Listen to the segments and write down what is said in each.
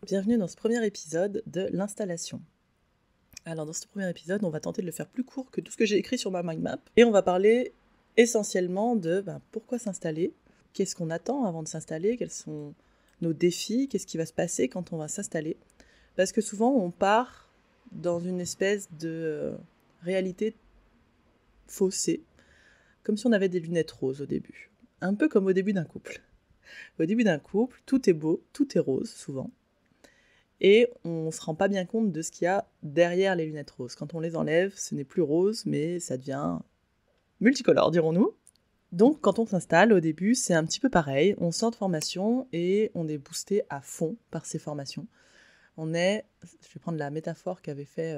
Bienvenue dans ce premier épisode de l'installation. Alors dans ce premier épisode, on va tenter de le faire plus court que tout ce que j'ai écrit sur ma mind map. Et on va parler essentiellement de pourquoi s'installer, qu'est-ce qu'on attend avant de s'installer, quels sont nos défis, qu'est-ce qui va se passer quand on va s'installer. Parce que souvent on part dans une espèce de réalité faussée, comme si on avait des lunettes roses au début. Un peu comme au début d'un couple. Au début d'un couple, tout est beau, tout est rose souvent. Et on ne se rend pas bien compte de ce qu'il y a derrière les lunettes roses. Quand on les enlève, ce n'est plus rose, mais ça devient multicolore, dirons-nous. Donc quand on s'installe, au début, c'est un petit peu pareil. On sort de formation et on est boosté à fond par ces formations. Je vais prendre la métaphore qu'avait fait,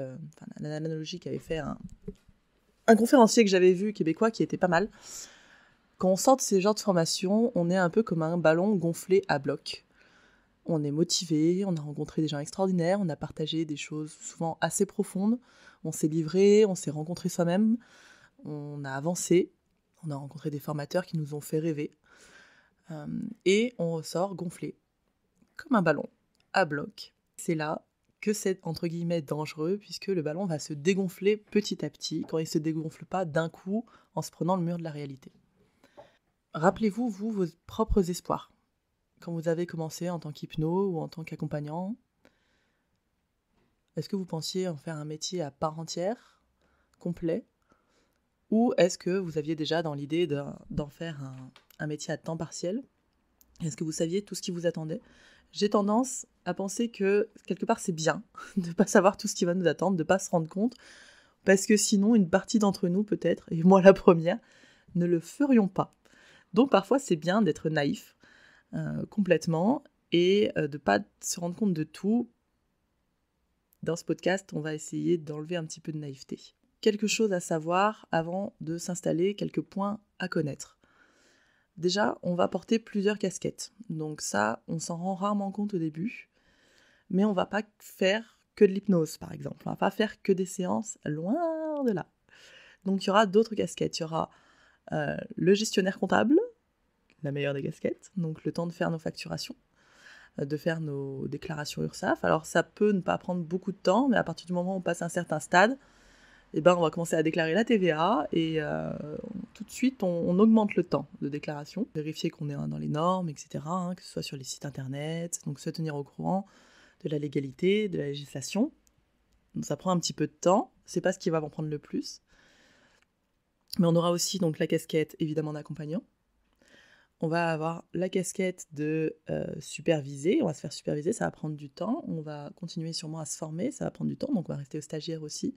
l'analogie qu'avait fait un conférencier que j'avais vu, québécois, qui était pas mal. Quand on sort de ces genres de formations, on est un peu comme un ballon gonflé à bloc. On est motivé, on a rencontré des gens extraordinaires, on a partagé des choses souvent assez profondes, on s'est livré, on s'est rencontré soi-même, on a avancé, on a rencontré des formateurs qui nous ont fait rêver, et on ressort gonflé, comme un ballon, à bloc. C'est là que c'est entre guillemets dangereux, puisque le ballon va se dégonfler petit à petit, quand il ne se dégonfle pas d'un coup en se prenant le mur de la réalité. Rappelez-vous, vous, vos propres espoirs. Quand vous avez commencé en tant qu'hypno ou en tant qu'accompagnant, est-ce que vous pensiez en faire un métier à part entière, complet, ou est-ce que vous aviez déjà dans l'idée d'en faire un métier à temps partiel? Est-ce que vous saviez tout ce qui vous attendait? J'ai tendance à penser que quelque part c'est bien de ne pas savoir tout ce qui va nous attendre, de ne pas se rendre compte, parce que sinon une partie d'entre nous peut-être, et moi la première, ne le ferions pas. Donc parfois c'est bien d'être naïf complètement et de ne pas se rendre compte de tout. Dans ce podcast, on va essayer d'enlever un petit peu de naïveté. Quelque chose à savoir avant de s'installer, quelques points à connaître. Déjà, on va porter plusieurs casquettes. Donc ça, on s'en rend rarement compte au début. Mais on va pas faire que de l'hypnose, par exemple. On va pas faire que des séances, loin de là. Donc il y aura d'autres casquettes. Il y aura le gestionnaire comptable, la meilleure des casquettes, donc le temps de faire nos facturations, de faire nos déclarations URSSAF. Alors ça peut ne pas prendre beaucoup de temps, mais à partir du moment où on passe un certain stade, on va commencer à déclarer la TVA et tout de suite on augmente le temps de déclaration, vérifier qu'on est dans les normes, etc., que ce soit sur les sites internet, donc se tenir au courant de la légalité, de la législation. Donc ça prend un petit peu de temps, c'est pas ce qui va en prendre le plus. Mais on aura aussi donc la casquette évidemment d'accompagnant. On va avoir la casquette de superviser, on va se faire superviser, ça va prendre du temps, on va continuer sûrement à se former, ça va prendre du temps, donc on va rester au stagiaire aussi.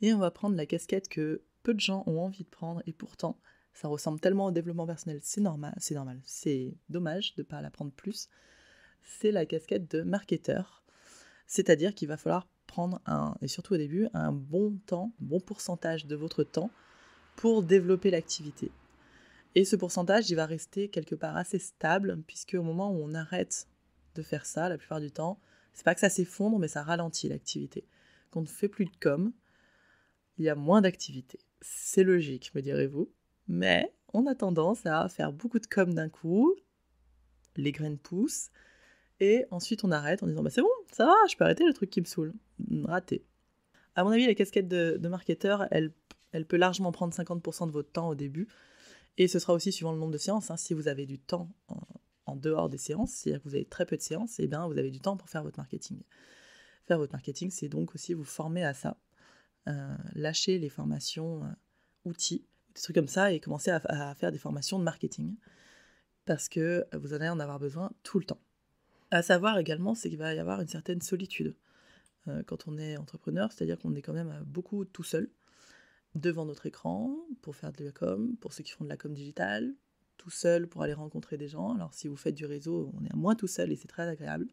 Et on va prendre la casquette que peu de gens ont envie de prendre, et pourtant, ça ressemble tellement au développement personnel, c'est normal, c'est dommage de ne pas la prendre plus. C'est la casquette de marketeur, c'est-à-dire qu'il va falloir prendre, et surtout au début, un bon temps, un bon pourcentage de votre temps pour développer l'activité. Et ce pourcentage, il va rester quelque part assez stable, puisque au moment où on arrête de faire ça, la plupart du temps, c'est pas que ça s'effondre, mais ça ralentit l'activité. Quand on ne fait plus de com', il y a moins d'activité. C'est logique, me direz-vous, mais on a tendance à faire beaucoup de com' d'un coup, les graines poussent, et ensuite on arrête en disant c'est bon, ça va, je peux arrêter le truc qui me saoule. Raté. À mon avis, la casquette de marketeur, elle peut largement prendre 50% de votre temps au début, et ce sera aussi suivant le nombre de séances. Si vous avez du temps en dehors des séances, c'est-à-dire que vous avez très peu de séances, et bien vous avez du temps pour faire votre marketing. Faire votre marketing, c'est donc aussi vous former à ça. Lâcher les formations outils, des trucs comme ça, et commencer à faire des formations de marketing. Parce que vous allez en avoir besoin tout le temps. À savoir également, c'est qu'il va y avoir une certaine solitude quand on est entrepreneur, c'est-à-dire qu'on est quand même beaucoup tout seul, devant notre écran, pour faire de la com, pour ceux qui font de la com digitale, tout seul pour aller rencontrer des gens. Alors si vous faites du réseau, on est moins tout seul et c'est très agréable.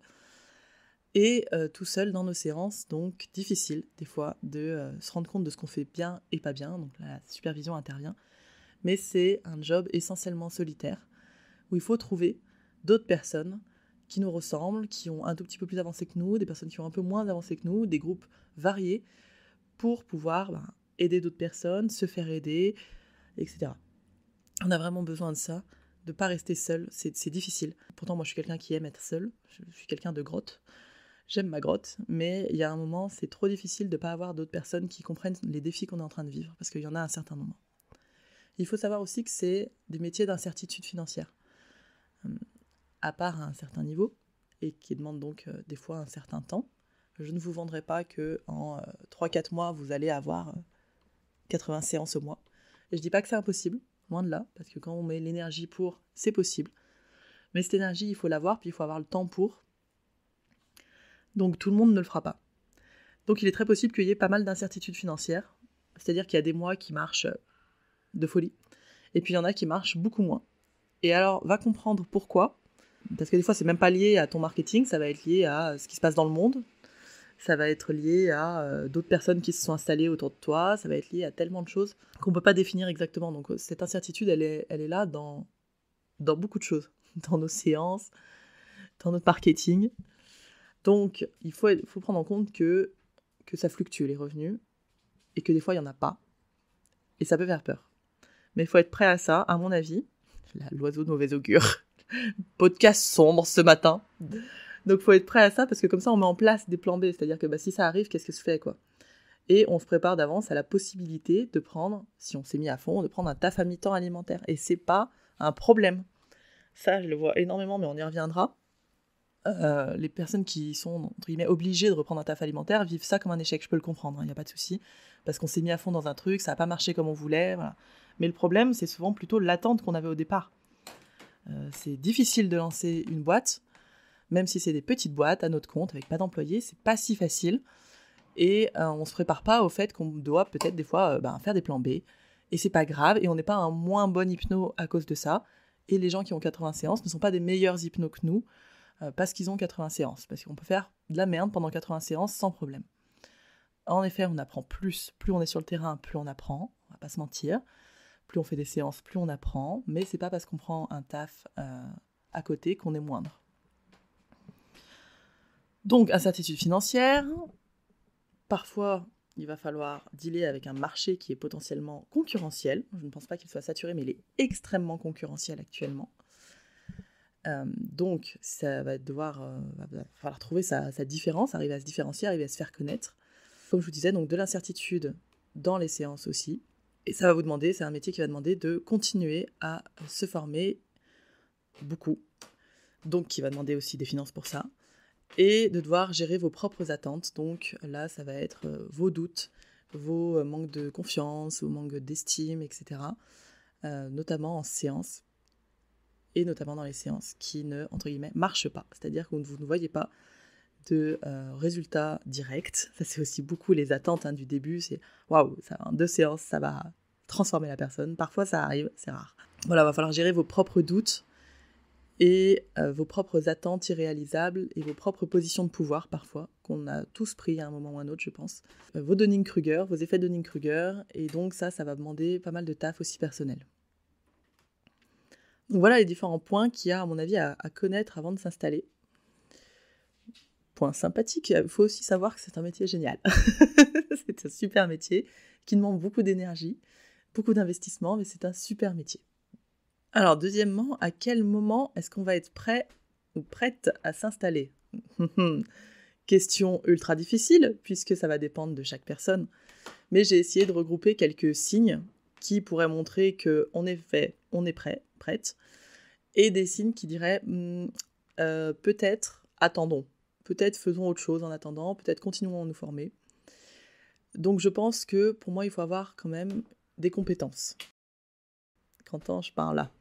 Et tout seul dans nos séances, donc difficile des fois de se rendre compte de ce qu'on fait bien et pas bien, donc la supervision intervient. Mais c'est un job essentiellement solitaire, où il faut trouver d'autres personnes qui nous ressemblent, qui ont un tout petit peu plus avancé que nous, des personnes qui ont un peu moins avancé que nous, des groupes variés, pour pouvoir aider d'autres personnes, se faire aider, etc. On a vraiment besoin de ça, de ne pas rester seul, c'est difficile. Pourtant, moi, je suis quelqu'un qui aime être seul, je suis quelqu'un de grotte. j'aime ma grotte, mais il y a un moment, c'est trop difficile de ne pas avoir d'autres personnes qui comprennent les défis qu'on est en train de vivre, parce qu'il y en a un certain nombre. Il faut savoir aussi que c'est des métiers d'incertitude financière, à part à un certain niveau, et qui demandent donc des fois un certain temps. Je ne vous vendrai pas qu'en 3-4 mois, vous allez avoir 80 séances au mois. Et je ne dis pas que c'est impossible, loin de là, parce que quand on met l'énergie pour, c'est possible. Mais cette énergie, il faut l'avoir, puis il faut avoir le temps pour. Donc tout le monde ne le fera pas. Donc il est très possible qu'il y ait pas mal d'incertitudes financières, c'est-à-dire qu'il y a des mois qui marchent de folie, et puis il y en a qui marchent beaucoup moins. Et alors, va comprendre pourquoi, parce que des fois, c'est même pas lié à ton marketing, ça va être lié à ce qui se passe dans le monde, ça va être lié à d'autres personnes qui se sont installées autour de toi, ça va être lié à tellement de choses qu'on peut pas définir exactement. Donc cette incertitude, elle est là dans beaucoup de choses, dans nos séances, dans notre marketing. Donc, il faut prendre en compte que ça fluctue les revenus, et que des fois, il n'y en a pas. Et ça peut faire peur. Mais il faut être prêt à ça, à mon avis. L'oiseau de mauvais augure. Podcast sombre ce matin. Donc, il faut être prêt à ça, parce que comme ça, on met en place des plans B. C'est-à-dire que si ça arrive, qu'est-ce que se fait, quoi. Et on se prépare d'avance à la possibilité de prendre, si on s'est mis à fond, de prendre un taf à mi-temps alimentaire. Et c'est pas un problème. Ça, je le vois énormément, mais on y reviendra. Les personnes qui sont, entre guillemets, obligées de reprendre un taf alimentaire vivent ça comme un échec, je peux le comprendre, il n'y a pas de souci, parce qu'on s'est mis à fond dans un truc, ça n'a pas marché comme on voulait, voilà. Mais le problème, c'est souvent plutôt l'attente qu'on avait au départ. C'est difficile de lancer une boîte, même si c'est des petites boîtes à notre compte, avec pas d'employés, c'est pas si facile, et on se prépare pas au fait qu'on doit peut-être des fois faire des plans B, et c'est pas grave, et on n'est pas un moins bon hypno à cause de ça, et les gens qui ont 80 séances ne sont pas des meilleurs hypnos que nous, parce qu'ils ont 80 séances, parce qu'on peut faire de la merde pendant 80 séances sans problème. En effet, on apprend plus on est sur le terrain, plus on apprend, on va pas se mentir, plus on fait des séances, plus on apprend, mais c'est pas parce qu'on prend un taf à côté qu'on est moindre. Donc, incertitude financière, parfois il va falloir dealer avec un marché qui est potentiellement concurrentiel, je ne pense pas qu'il soit saturé, mais il est extrêmement concurrentiel actuellement. Donc, ça va falloir trouver sa différence, arriver à se différencier, arriver à se faire connaître. Comme je vous disais, donc de l'incertitude dans les séances aussi. Et ça va vous demander, c'est un métier qui va demander de continuer à se former beaucoup. Donc, qui va demander aussi des finances pour ça. Et de devoir gérer vos propres attentes. Donc là, ça va être vos doutes, vos manques de confiance, vos manques d'estime, etc. Notamment en séance. Et notamment dans les séances qui ne, entre guillemets, marchent pas. C'est-à-dire que vous ne voyez pas de résultats directs. Ça, c'est aussi beaucoup les attentes du début. C'est waouh, en 2 séances, ça va transformer la personne. Parfois, ça arrive, c'est rare. Voilà, il va falloir gérer vos propres doutes et vos propres attentes irréalisables et vos propres positions de pouvoir, parfois, qu'on a tous pris à un moment ou à un autre, je pense. Vos Dunning-Kruger, vos effets Dunning-Kruger. Et donc, ça va demander pas mal de taf aussi personnel. Donc voilà les différents points qu'il y a, à mon avis, à connaître avant de s'installer. Point sympathique, il faut aussi savoir que c'est un métier génial. C'est un super métier qui demande beaucoup d'énergie, beaucoup d'investissement, mais c'est un super métier. Alors, deuxièmement, à quel moment est-ce qu'on va être prêt ou prête à s'installer ? Question ultra difficile, puisque ça va dépendre de chaque personne. Mais j'ai essayé de regrouper quelques signes qui pourraient montrer qu'on est fait, on est prêt, prête, et des signes qui diraient peut-être attendons, peut-être faisons autre chose en attendant, peut-être continuons à nous former. Donc je pense que pour moi il faut avoir quand même des compétences. Qu'entends-je par là ?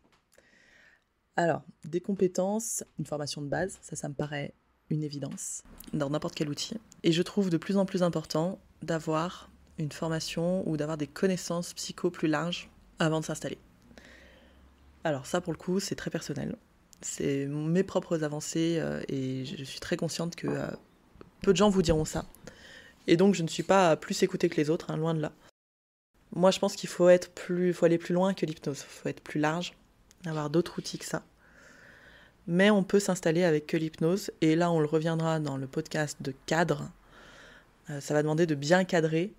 Alors, des compétences, une formation de base, ça me paraît une évidence dans n'importe quel outil. Et je trouve de plus en plus important d'avoir une formation ou d'avoir des connaissances psycho plus larges avant de s'installer. Alors ça, pour le coup, c'est très personnel. C'est mes propres avancées et je suis très consciente que peu de gens vous diront ça. Et donc, je ne suis pas plus écoutée que les autres, loin de là. Moi, je pense qu'il faut aller plus loin que l'hypnose. Il faut être plus large, avoir d'autres outils que ça. Mais on peut s'installer avec que l'hypnose. Et là, on le reviendra dans le podcast de cadre. Ça va demander de bien cadrer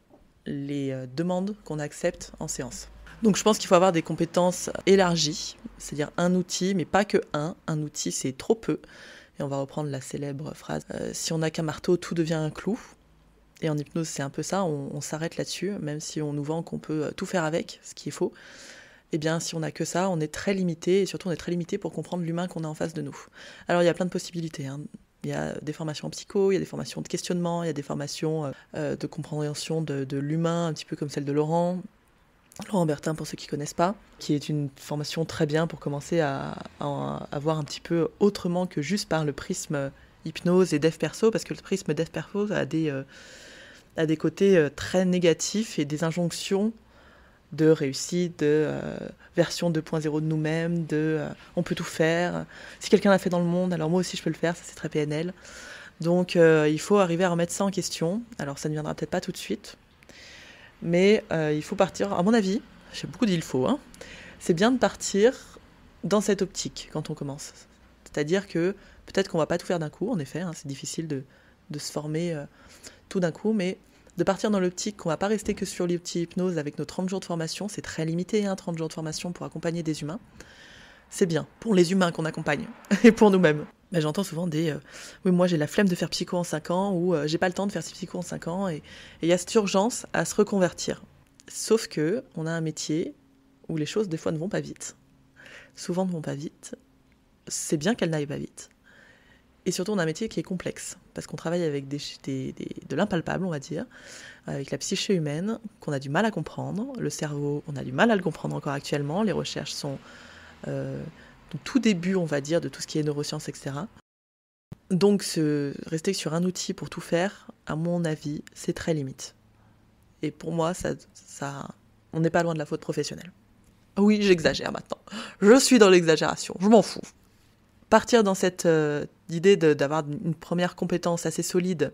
les demandes qu'on accepte en séance. Donc je pense qu'il faut avoir des compétences élargies, c'est-à-dire un outil, mais pas que un. Un outil, c'est trop peu. Et on va reprendre la célèbre phrase si on n'a qu'un marteau, tout devient un clou. Et en hypnose, c'est un peu ça, on s'arrête là-dessus, même si on nous vend qu'on peut tout faire avec, ce qui est faux. Eh bien, si on n'a que ça, on est très limité, et surtout on est très limité pour comprendre l'humain qu'on a en face de nous. Alors, il y a plein de possibilités, hein. Il y a des formations en psycho, il y a des formations de questionnement, il y a des formations de compréhension de l'humain, un petit peu comme celle de Laurent Bertin, pour ceux qui ne connaissent pas, qui est une formation très bien pour commencer à voir un petit peu autrement que juste par le prisme hypnose et dev perso, parce que le prisme dev perso a des côtés très négatifs et des injonctions de réussite, de version 2.0 de nous-mêmes, on peut tout faire. Si quelqu'un l'a fait dans le monde, alors moi aussi je peux le faire, ça c'est très PNL. Donc il faut arriver à remettre ça en question. Alors ça ne viendra peut-être pas tout de suite, mais il faut partir, à mon avis, j'ai beaucoup dit il faut, hein, c'est bien de partir dans cette optique quand on commence. C'est-à-dire que peut-être qu'on ne va pas tout faire d'un coup, en effet, hein, c'est difficile de se former tout d'un coup, mais de partir dans l'optique qu'on ne va pas rester que sur l'outil hypnose avec nos 30 jours de formation, c'est très limité, hein, 30 jours de formation pour accompagner des humains. C'est bien, pour les humains qu'on accompagne, et pour nous-mêmes. Mais j'entends souvent oui, moi j'ai la flemme de faire psycho en 5 ans, ou j'ai pas le temps de faire psycho en 5 ans, et il y a cette urgence à se reconvertir. Sauf que on a un métier où les choses des fois ne vont pas vite. Souvent ne vont pas vite. C'est bien qu'elles n'aillent pas vite. Et surtout, on a un métier qui est complexe, parce qu'on travaille avec de l'impalpable, on va dire, avec la psyché humaine, qu'on a du mal à comprendre. Le cerveau, on a du mal à le comprendre encore actuellement. Les recherches sont au tout début, on va dire, de tout ce qui est neurosciences, etc. Donc, rester sur un outil pour tout faire, à mon avis, c'est très limite. Et pour moi, on n'est pas loin de la faute professionnelle. Oui, j'exagère maintenant. Je suis dans l'exagération, je m'en fous. Partir dans cette idée d'avoir une première compétence assez solide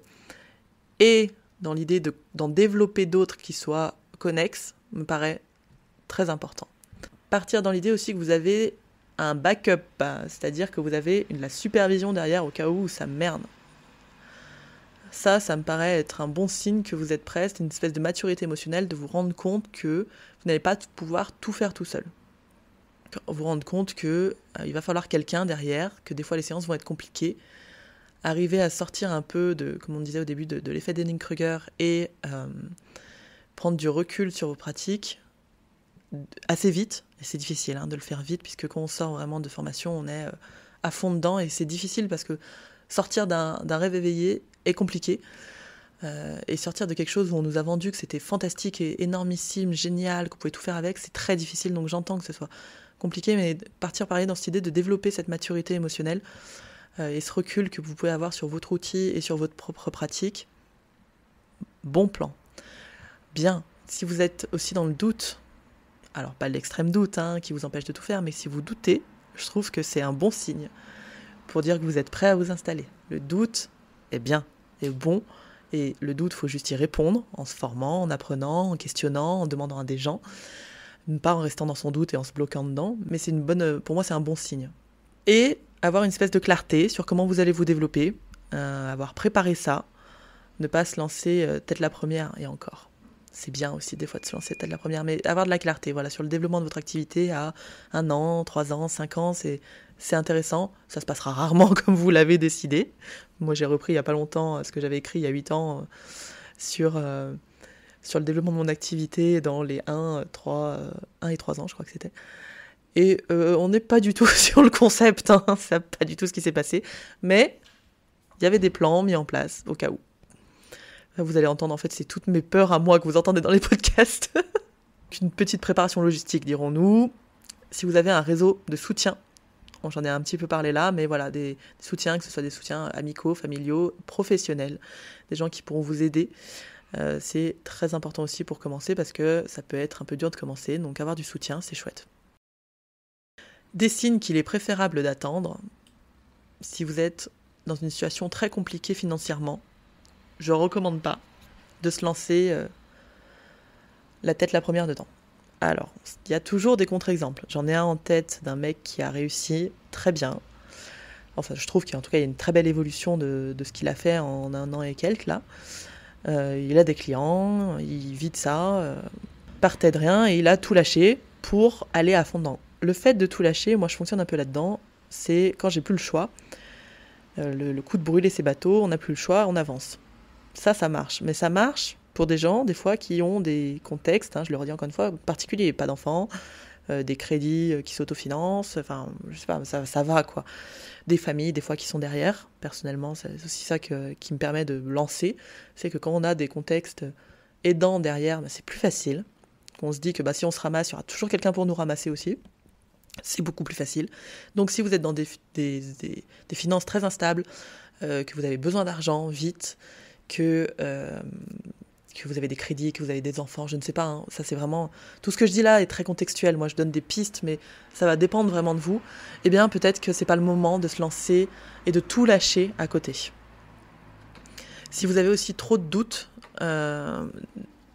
et dans l'idée d'en développer d'autres qui soient connexes me paraît très important. Partir dans l'idée aussi que vous avez un backup, c'est-à-dire que vous avez la supervision derrière au cas où ça merde. Ça me paraît être un bon signe que vous êtes prêt, c'est une espèce de maturité émotionnelle de vous rendre compte que vous n'allez pas pouvoir tout faire tout seul. Vous rendre compte qu'il va falloir quelqu'un derrière, que des fois les séances vont être compliquées, arriver à sortir un peu comme on disait au début, de l'effet Dunning-Kruger et prendre du recul sur vos pratiques assez vite. Et c'est difficile de le faire vite, puisque quand on sort vraiment de formation, on est à fond dedans, et c'est difficile parce que sortir d'un rêve éveillé est compliqué. Et sortir de quelque chose où on nous a vendu que c'était fantastique et énormissime, génial, qu'on pouvait tout faire avec, c'est très difficile. Donc j'entends que ce soit compliqué, mais partir pareil dans cette idée de développer cette maturité émotionnelle et ce recul que vous pouvez avoir sur votre outil et sur votre propre pratique. Bon plan. Bien. Si vous êtes aussi dans le doute, alors pas l'extrême doute qui vous empêche de tout faire, mais si vous doutez, je trouve que c'est un bon signe pour dire que vous êtes prêt à vous installer. Le doute est bien, est bon, et le doute, il faut juste y répondre en se formant, en apprenant, en questionnant, en demandant à des gens, pas en restant dans son doute et en se bloquant dedans, mais pour moi c'est un bon signe. Et avoir une espèce de clarté sur comment vous allez vous développer, avoir préparé ça, ne pas se lancer tête la première, et encore. C'est bien aussi des fois de se lancer tête la première, mais avoir de la clarté sur le développement de votre activité à 1 an, 3 ans, 5 ans, c'est intéressant. Ça se passera rarement comme vous l'avez décidé. Moi j'ai repris il n'y a pas longtemps ce que j'avais écrit il y a 8 ans sur le développement de mon activité dans les 1 et 3 ans, je crois que c'était. Et on n'est pas du tout sur le concept, c'est pas du tout ce qui s'est passé, mais il y avait des plans mis en place au cas où. Vous allez entendre, en fait, c'est toutes mes peurs à moi que vous entendez dans les podcasts. Une petite préparation logistique, dirons-nous. Si vous avez un réseau de soutien, j'en ai un petit peu parlé là, mais voilà, des soutiens, que ce soit des soutiens amicaux, familiaux, professionnels, des gens qui pourront vous aider, c'est très important aussi pour commencer, parce que ça peut être un peu dur de commencer, donc avoir du soutien, c'est chouette. Des signes qu'il est préférable d'attendre, si vous êtes dans une situation très compliquée financièrement, je ne recommande pas de se lancer la tête la première dedans. Alors, il y a toujours des contre-exemples. J'en ai un en tête d'un mec qui a réussi très bien. Enfin, je trouve qu'en tout cas, il y a une très belle évolution de ce qu'il a fait en 1 an et quelques, là. Il a des clients, il vit de ça, partait de rien, et il a tout lâché pour aller à fond dedans. Le fait de tout lâcher, moi je fonctionne un peu là-dedans, c'est quand j'ai plus le choix, le coup de brûler ses bateaux, on n'a plus le choix, on avance. Ça marche. Mais ça marche pour des gens, des fois, qui ont des contextes, je le redis encore une fois, particuliers, pas d'enfants, des crédits qui s'autofinancent, enfin, je sais pas, ça va, quoi. Des familles, des fois, qui sont derrière. Personnellement, c'est aussi ça qui me permet de lancer. C'est que quand on a des contextes aidants derrière, c'est plus facile. On se dit que si on se ramasse, il y aura toujours quelqu'un pour nous ramasser aussi. C'est beaucoup plus facile. Donc si vous êtes dans des finances très instables, que vous avez besoin d'argent vite, que vous avez des crédits, que vous avez des enfants, je ne sais pas, ça c'est vraiment... Tout ce que je dis là est très contextuel, moi je donne des pistes, mais ça va dépendre vraiment de vous. Eh bien peut-être que c'est pas le moment de se lancer et de tout lâcher à côté. Si vous avez aussi trop de doutes,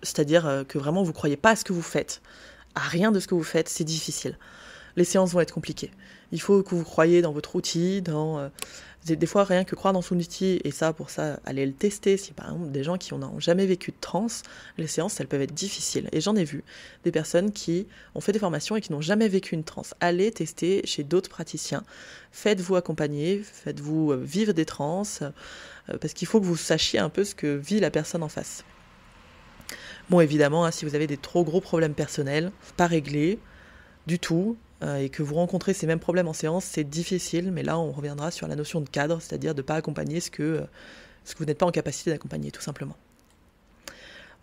c'est-à-dire que vraiment vous ne croyez pas à ce que vous faites, à rien de ce que vous faites, c'est difficile. Les séances vont être compliquées. Il faut que vous croyiez dans votre outil, des fois rien que croire dans son outil, et ça, pour ça, allez le tester. Si par exemple des gens qui n'ont jamais vécu de transe, les séances, elles peuvent être difficiles. Et j'en ai vu des personnes qui ont fait des formations et qui n'ont jamais vécu une transe. Allez tester chez d'autres praticiens. Faites-vous accompagner, faites-vous vivre des transes, parce qu'il faut que vous sachiez un peu ce que vit la personne en face. Bon, évidemment, si vous avez des trop gros problèmes personnels, pas réglés du tout, et que vous rencontrez ces mêmes problèmes en séance, c'est difficile, mais là on reviendra sur la notion de cadre, c'est-à-dire de ne pas accompagner ce que vous n'êtes pas en capacité d'accompagner, tout simplement.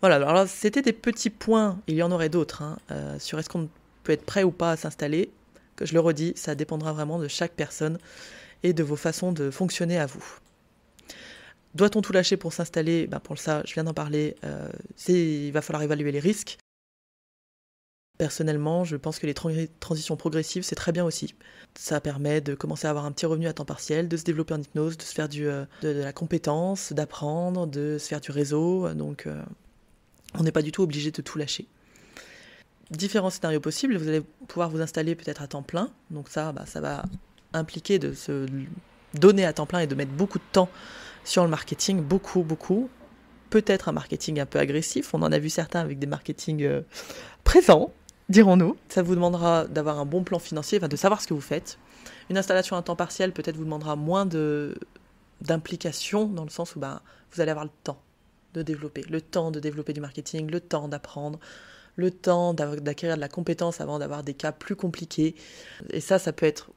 Voilà, alors là, c'était des petits points, il y en aurait d'autres, sur est-ce qu'on peut être prêt ou pas à s'installer, que je le redis, ça dépendra vraiment de chaque personne et de vos façons de fonctionner à vous. Doit-on tout lâcher pour s'installer ? Pour ça, je viens d'en parler, il va falloir évaluer les risques. Personnellement, je pense que les transitions progressives, c'est très bien aussi. Ça permet de commencer à avoir un petit revenu à temps partiel, de se développer en hypnose, de se faire de la compétence, d'apprendre, de se faire du réseau. Donc, on n'est pas du tout obligé de tout lâcher. Différents scénarios possibles. Vous allez pouvoir vous installer peut-être à temps plein. Donc ça va impliquer de se donner à temps plein et de mettre beaucoup de temps sur le marketing. Beaucoup, beaucoup. Peut-être un marketing un peu agressif. On en a vu certains avec des marketing présents, dirons-nous. Ça vous demandera d'avoir un bon plan financier, de savoir ce que vous faites. Une installation à temps partiel peut-être vous demandera moins d'implication, dans le sens où vous allez avoir le temps de développer du marketing, le temps d'apprendre, le temps d'acquérir de la compétence avant d'avoir des cas plus compliqués. Et ça peut être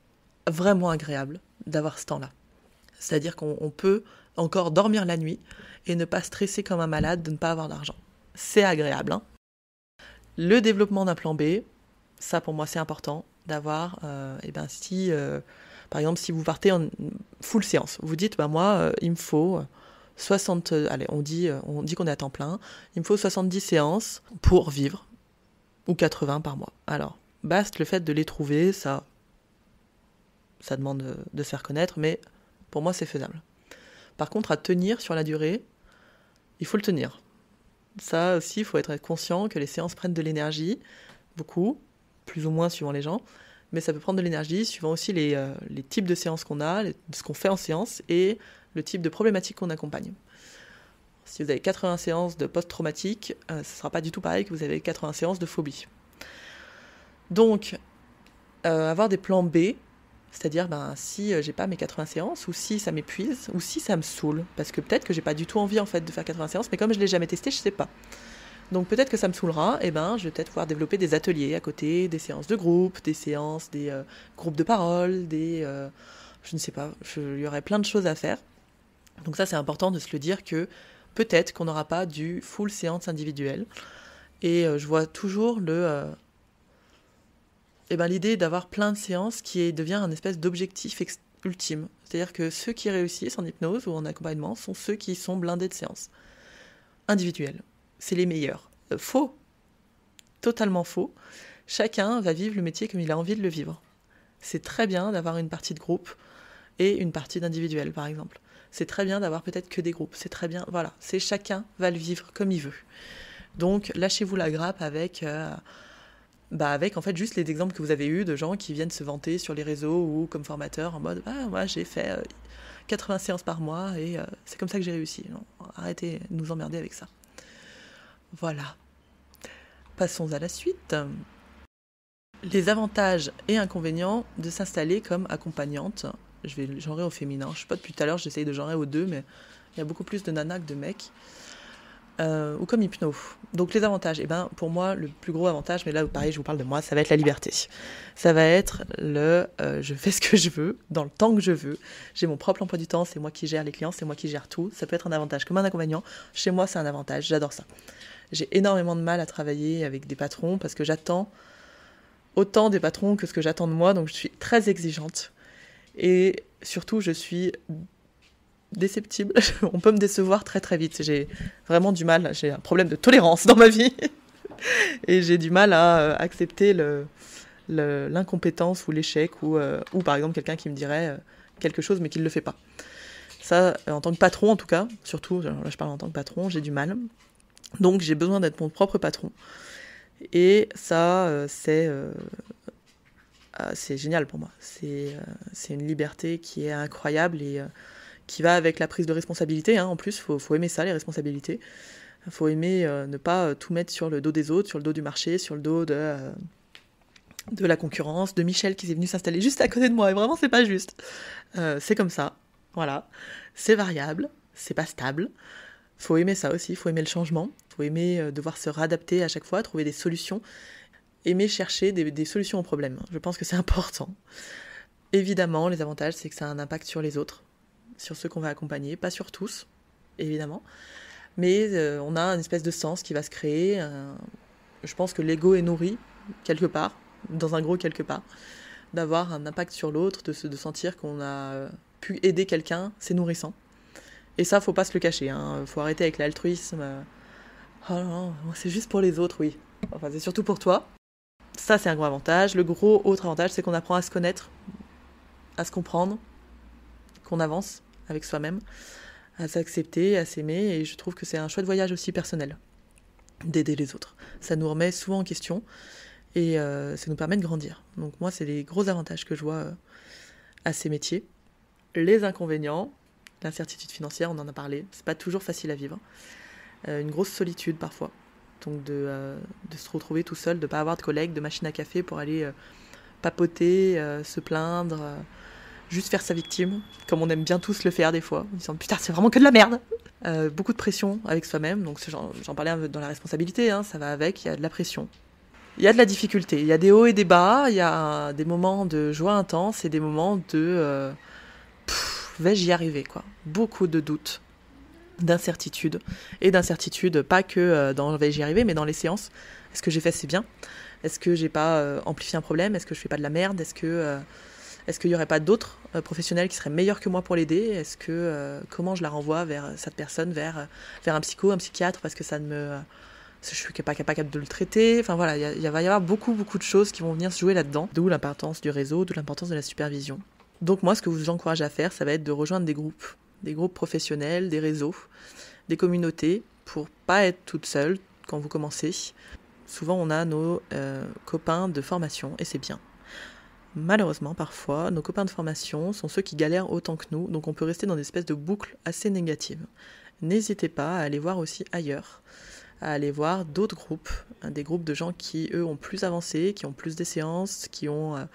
vraiment agréable d'avoir ce temps-là. C'est-à-dire qu'on peut encore dormir la nuit et ne pas stresser comme un malade de ne pas avoir d'argent. C'est agréable, Le développement d'un plan B, ça pour moi c'est important d'avoir, par exemple si vous partez en full séance, vous dites il me faut 60, on dit qu'on est à temps plein, il me faut 70 séances pour vivre, ou 80 par mois. Alors, baste le fait de les trouver, ça demande de se faire connaître, mais pour moi c'est faisable. Par contre, à tenir sur la durée, il faut le tenir. Ça aussi, il faut être conscient que les séances prennent de l'énergie, beaucoup, plus ou moins suivant les gens, mais ça peut prendre de l'énergie suivant aussi les types de séances qu'on a, ce qu'on fait en séance et le type de problématique qu'on accompagne. Si vous avez 80 séances de post-traumatique, ce ne sera pas du tout pareil que vous avez 80 séances de phobie. Donc, avoir des plans B, c'est-à-dire si j'ai pas mes 80 séances, ou si ça m'épuise, ou si ça me saoule, parce que peut-être que j'ai pas du tout envie en fait de faire 80 séances, mais comme je l'ai jamais testé, je sais pas. Donc peut-être que ça me saoulera, je vais peut-être pouvoir développer des ateliers à côté, des séances de groupe, des séances, des groupes de parole, je ne sais pas, il y aurait plein de choses à faire. Donc ça c'est important de se le dire que peut-être qu'on n'aura pas du full séance individuelle. Et je vois toujours l'idée d'avoir plein de séances qui devient un espèce d'objectif ultime. C'est-à-dire que ceux qui réussissent en hypnose ou en accompagnement sont ceux qui sont blindés de séances individuelles. C'est les meilleurs. Faux. Totalement faux. Chacun va vivre le métier comme il a envie de le vivre. C'est très bien d'avoir une partie de groupe et une partie d'individuel, par exemple. C'est très bien d'avoir peut-être que des groupes. C'est très bien, voilà. Chacun va le vivre comme il veut. Donc, lâchez-vous la grappe avec en fait juste les exemples que vous avez eus de gens qui viennent se vanter sur les réseaux ou comme formateurs en mode moi j'ai fait 80 séances par mois et c'est comme ça que j'ai réussi. Non, arrêtez de nous emmerder avec ça. Voilà. Passons à la suite. Les avantages et inconvénients de s'installer comme accompagnante Je vais genrer au féminin. Je sais pas, depuis tout à l'heure, j'essaye de genrer aux deux, mais il y a beaucoup plus de nanas que de mecs. Ou comme hypno. Donc les avantages, pour moi, le plus gros avantage, mais là, pareil, je vous parle de moi, ça va être la liberté. Ça va être je fais ce que je veux, dans le temps que je veux. J'ai mon propre emploi du temps, c'est moi qui gère les clients, c'est moi qui gère tout. Ça peut être un avantage comme un inconvénient. Chez moi, c'est un avantage, j'adore ça. J'ai énormément de mal à travailler avec des patrons parce que j'attends autant des patrons que ce que j'attends de moi, donc je suis très exigeante. Et surtout, je suis déceptible. On peut me décevoir très très vite. J'ai vraiment du mal. J'ai un problème de tolérance dans ma vie. Et j'ai du mal à accepter l'incompétence ou l'échec ou par exemple quelqu'un qui me dirait quelque chose mais qui ne le fait pas. Ça, en tant que patron en tout cas, surtout, là je parle en tant que patron, j'ai du mal. Donc j'ai besoin d'être mon propre patron. Et ça, c'est génial pour moi. C'est une liberté qui est incroyable et qui va avec la prise de responsabilité. En plus, faut aimer ça, les responsabilités. Il faut aimer ne pas tout mettre sur le dos des autres, sur le dos du marché, sur le dos de la concurrence, de Michel qui est venu s'installer juste à côté de moi. Et vraiment, c'est pas juste. C'est comme ça. Voilà. C'est variable. C'est pas stable. Faut aimer ça aussi. Faut aimer le changement. Faut aimer devoir se réadapter à chaque fois, trouver des solutions. Aimer chercher des solutions aux problèmes. Je pense que c'est important. Évidemment, les avantages, c'est que ça a un impact sur les autres, sur ceux qu'on va accompagner, pas sur tous, évidemment. Mais on a une espèce de sens qui va se créer. Je pense que l'ego est nourri, quelque part, dans un gros quelque part, d'avoir un impact sur l'autre, de sentir qu'on a pu aider quelqu'un, c'est nourrissant. Et ça, faut pas se le cacher. Faut arrêter avec l'altruisme. Oh non, c'est juste pour les autres, oui. Enfin, c'est surtout pour toi. Ça, c'est un gros avantage. Le gros autre avantage, c'est qu'on apprend à se connaître, à se comprendre, qu'on avance avec soi-même, à s'accepter, à s'aimer. Et je trouve que c'est un chouette voyage aussi personnel, d'aider les autres. Ça nous remet souvent en question et ça nous permet de grandir. Donc moi, c'est les gros avantages que je vois à ces métiers. Les inconvénients, l'incertitude financière, on en a parlé. C'est pas toujours facile à vivre. Une grosse solitude parfois. Donc de se retrouver tout seul, de ne pas avoir de collègues, de machine à café pour aller papoter, se plaindre, juste faire sa victime, comme on aime bien tous le faire des fois, en disant putain c'est vraiment que de la merde. Beaucoup de pression avec soi-même, donc j'en parlais un peu dans la responsabilité, ça va avec, il y a de la pression. Il y a de la difficulté, il y a des hauts et des bas, il y a des moments de joie intense et des moments de vais-je y arriver quoi. Beaucoup de doutes, d'incertitude, et d'incertitude pas que dans vais-je y arriver, mais dans les séances. Est-ce que j'ai fait assez bien ? Est-ce que j'ai pas amplifié un problème ? Est-ce que je fais pas de la merde ? Est-ce qu'il n'y aurait pas d'autres professionnels qui seraient meilleurs que moi pour l'aider ? Est-ce que comment je la renvoie vers cette personne, vers un psycho, un psychiatre, parce que je suis pas capable de le traiter. Enfin voilà, il va y avoir beaucoup de choses qui vont venir se jouer là-dedans. D'où l'importance du réseau, d'où l'importance de la supervision. Donc moi, ce que je vous encourage à faire, ça va être de rejoindre des groupes professionnels, des réseaux, des communautés, pour pas être toute seule quand vous commencez. Souvent, on a nos copains de formation, et c'est bien. Malheureusement, parfois, nos copains de formation sont ceux qui galèrent autant que nous, donc on peut rester dans des espèces de boucles assez négatives. N'hésitez pas à aller voir aussi ailleurs, à aller voir d'autres groupes, des groupes de gens qui, eux, ont plus avancé, qui ont plus des séances, qui ont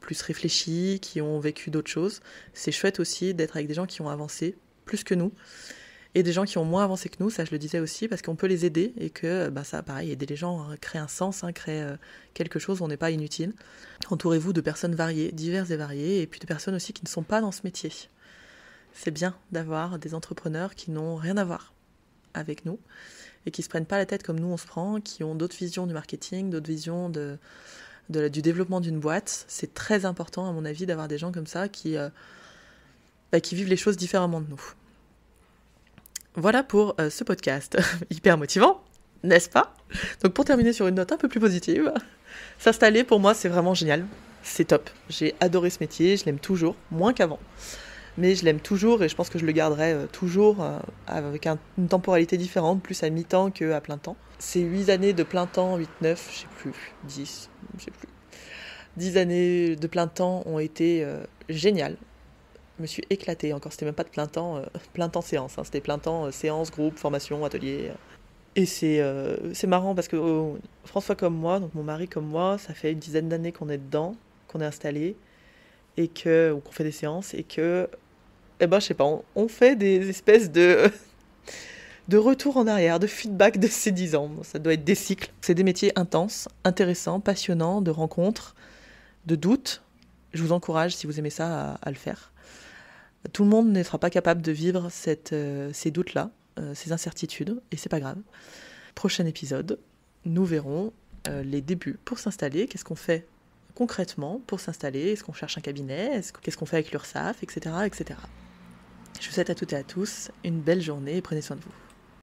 plus réfléchi, qui ont vécu d'autres choses. C'est chouette aussi d'être avec des gens qui ont avancé plus que nous, et des gens qui ont moins avancé que nous, ça je le disais aussi, parce qu'on peut les aider, et que ça, pareil, aider les gens, créer un sens, créer quelque chose, on n'est pas inutile. Entourez-vous de personnes variées, diverses et variées, et puis de personnes aussi qui ne sont pas dans ce métier. C'est bien d'avoir des entrepreneurs qui n'ont rien à voir avec nous, et qui ne se prennent pas la tête comme nous on se prend, qui ont d'autres visions du marketing, d'autres visions du développement d'une boîte. C'est très important, à mon avis, d'avoir des gens comme ça qui vivent les choses différemment de nous. Voilà pour ce podcast, hyper motivant, n'est-ce pas ? Donc pour terminer sur une note un peu plus positive, s'installer pour moi c'est vraiment génial, c'est top. J'ai adoré ce métier, je l'aime toujours, moins qu'avant. Mais je l'aime toujours et je pense que je le garderai toujours avec une temporalité différente, plus à mi-temps qu'à plein temps. Ces 8 années de plein temps, 8, 9, je sais plus, 10, je sais plus. 10 années de plein temps ont été géniales. Je me suis éclatée, encore c'était même pas de plein temps séance, c'était plein temps séance, groupe, formation, atelier. Et c'est marrant parce que François comme moi, donc mon mari comme moi, ça fait une dizaine d'années qu'on est dedans, qu'on est installé. et ou qu'on fait des séances et que, je sais pas, on fait des espèces de retour en arrière, de feedback de ces 10 ans. Ça doit être des cycles. C'est des métiers intenses, intéressants, passionnants, de rencontres, de doutes. Je vous encourage, si vous aimez ça, à le faire. Tout le monde ne sera pas capable de vivre ces doutes-là, ces incertitudes, et c'est pas grave. Prochain épisode, nous verrons les débuts pour s'installer. Qu'est-ce qu'on fait concrètement pour s'installer? Est-ce qu'on cherche un cabinet? Qu'est-ce qu'on fait avec l'URSSAF, etc., etc. Je vous souhaite à toutes et à tous une belle journée et prenez soin de vous.